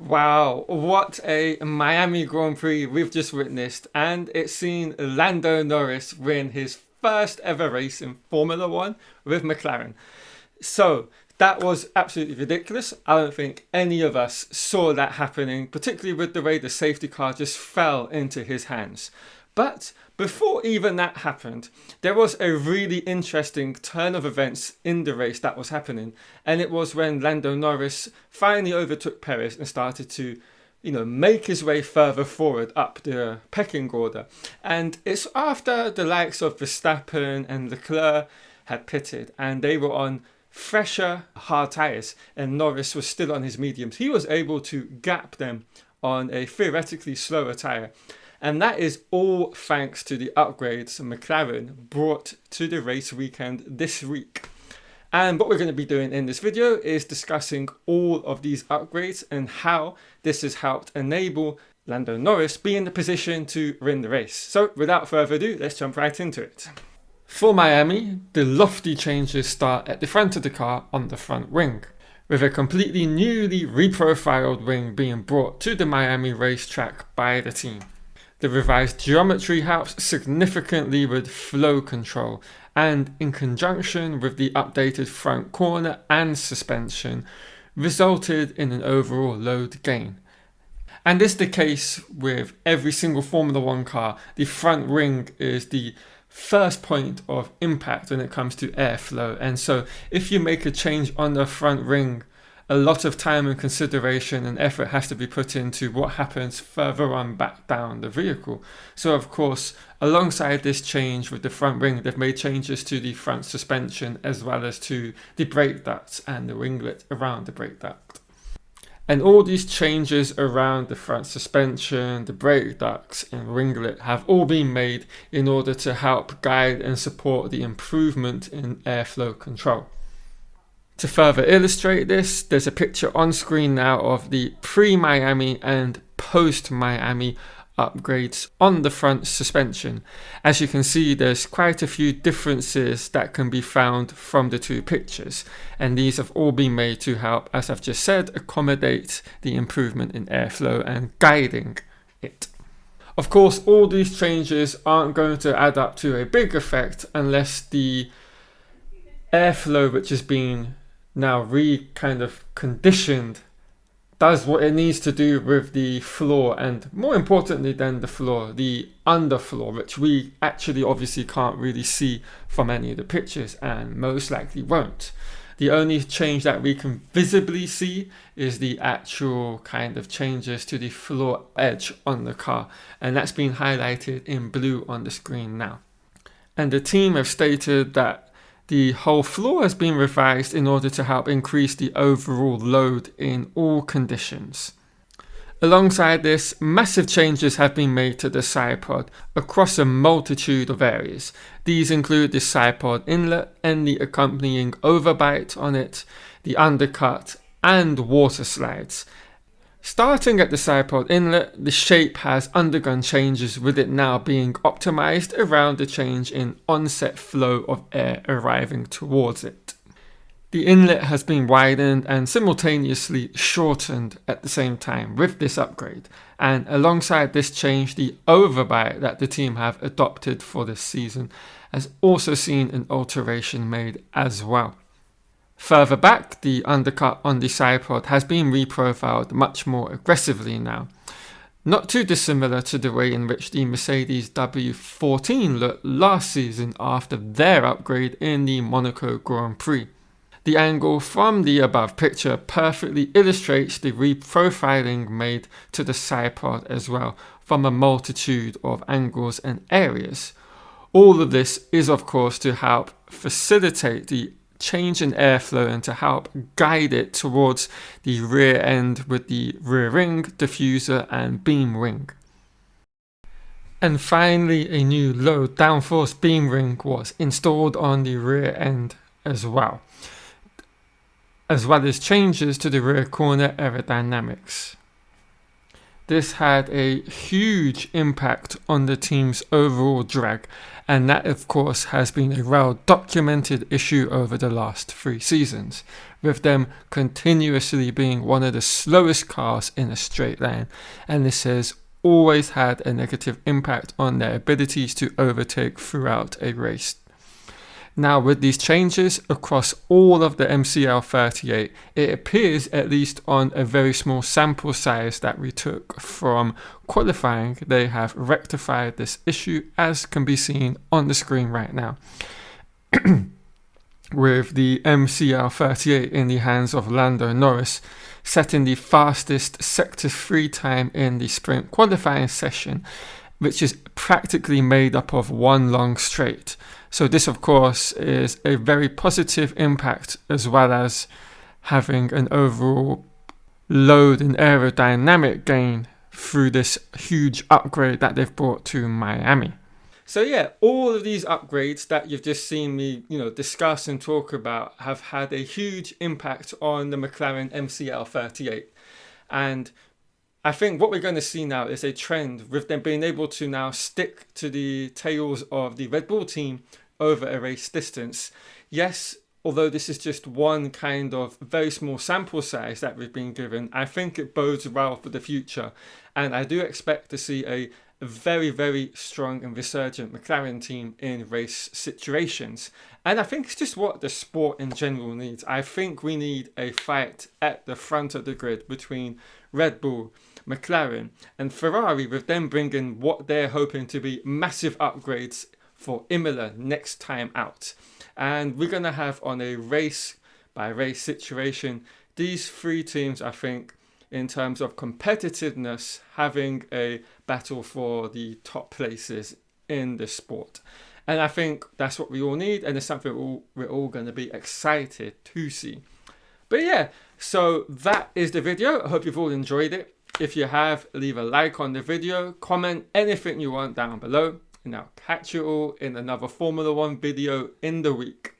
Wow, what a Miami Grand Prix we've just witnessed, and it's seen Lando Norris win his first ever race in Formula One with McLaren. So that was absolutely ridiculous. I don't think any of us saw that happening, particularly with the way the safety car just fell into his hands. But before even that happened, there was a really interesting turn of events in the race that was happening. And it was when Lando Norris finally overtook Perez and started to, make his way further forward up the pecking order. And it's after the likes of Verstappen and Leclerc had pitted and they were on fresher hard tyres and Norris was still on his mediums. He was able to gap them on a theoretically slower tyre. And that is all thanks to the upgrades McLaren brought to the race weekend this week. And what we're going to be doing in this video is discussing all of these upgrades and how this has helped enable Lando Norris be in the position to win the race. So without further ado, let's jump right into it. For Miami, the lofty changes start at the front of the car on the front wing, with a completely newly reprofiled wing being brought to the Miami racetrack by the team. The revised geometry helps significantly with flow control and, in conjunction with the updated front corner and suspension, resulted in an overall load gain. And this is the case with every single Formula One car. The front wing is the first point of impact when it comes to airflow, and so if you make a change on the front wing, a lot of time and consideration and effort has to be put into what happens further on back down the vehicle. So of course, alongside this change with the front wing, they've made changes to the front suspension as well as to the brake ducts and the winglet around the brake duct. And all these changes around the front suspension, the brake ducts and winglet have all been made in order to help guide and support the improvement in airflow control. To further illustrate this, there's a picture on screen now of the pre-Miami and post-Miami upgrades on the front suspension. As you can see, there's quite a few differences that can be found from the two pictures, and these have all been made to help, as I've just said, accommodate the improvement in airflow and guiding it. Of course, all these changes aren't going to add up to a big effect unless the airflow, which has been now conditioned, does what it needs to do with the floor, and more importantly than the floor, the underfloor, which we actually obviously can't really see from any of the pictures and most likely won't. The only change that we can visibly see is the actual changes to the floor edge on the car, and that's been highlighted in blue on the screen now. And the team have stated that the whole floor has been revised in order to help increase the overall load in all conditions. Alongside this, massive changes have been made to the side pod across a multitude of areas. These include the side pod inlet and the accompanying overbite on it, the undercut and water slides. Starting at the side pod inlet, the shape has undergone changes, with it now being optimized around the change in onset flow of air arriving towards it. The inlet has been widened and simultaneously shortened at the same time with this upgrade, and alongside this change, the overbite that the team have adopted for this season has also seen an alteration made as well. Further back, the undercut on the side pod has been reprofiled much more aggressively now. Not too dissimilar to the way in which the Mercedes W14 looked last season after their upgrade in the Monaco Grand Prix. The angle from the above picture perfectly illustrates the reprofiling made to the side pod as well, from a multitude of angles and areas. All of this is of course to help facilitate the change in airflow and to help guide it towards the rear end with the rear ring, diffuser and beam ring. And finally, a new low downforce beam ring was installed on the rear end as well as changes to the rear corner aerodynamics. this had a huge impact on the team's overall drag, and that of course has been a well documented issue over the last 3 seasons, with them continuously being one of the slowest cars in a straight line, and this has always had a negative impact on their abilities to overtake throughout a race. Now, with these changes across all of the MCL38, it appears, at least on a very small sample size that we took from qualifying, they have rectified this issue, as can be seen on the screen right now. With the MCL38 in the hands of Lando Norris, setting the fastest Sector 3 time in the sprint qualifying session, which is practically made up of one long straight. So this, of course, is a very positive impact, as well as having an overall load and aerodynamic gain through this huge upgrade that they've brought to Miami. So yeah, all of these upgrades that you've just seen me, discuss and talk about have had a huge impact on the McLaren MCL38. And I think what we're going to see now is a trend with them being able to now stick to the tails of the Red Bull team over a race distance. Yes, although this is just one kind of very small sample size that we've been given, I think it bodes well for the future. And I do expect to see a very, very strong and resurgent McLaren team in race situations. And I think it's just what the sport in general needs. I think we need a fight at the front of the grid between Red Bull, McLaren and Ferrari, with them bringing what they're hoping to be massive upgrades for Imola next time out. And we're going to have, on a race by race situation, these 3 teams, I think, in terms of competitiveness, having a battle for the top places in the sport. And I think that's what we all need, and it's something we're all going to be excited to see. But yeah, so that is the video. I hope you've all enjoyed it. If you have, leave a like on the video, comment anything you want down below, and I'll catch you all in another Formula 1 video in the week.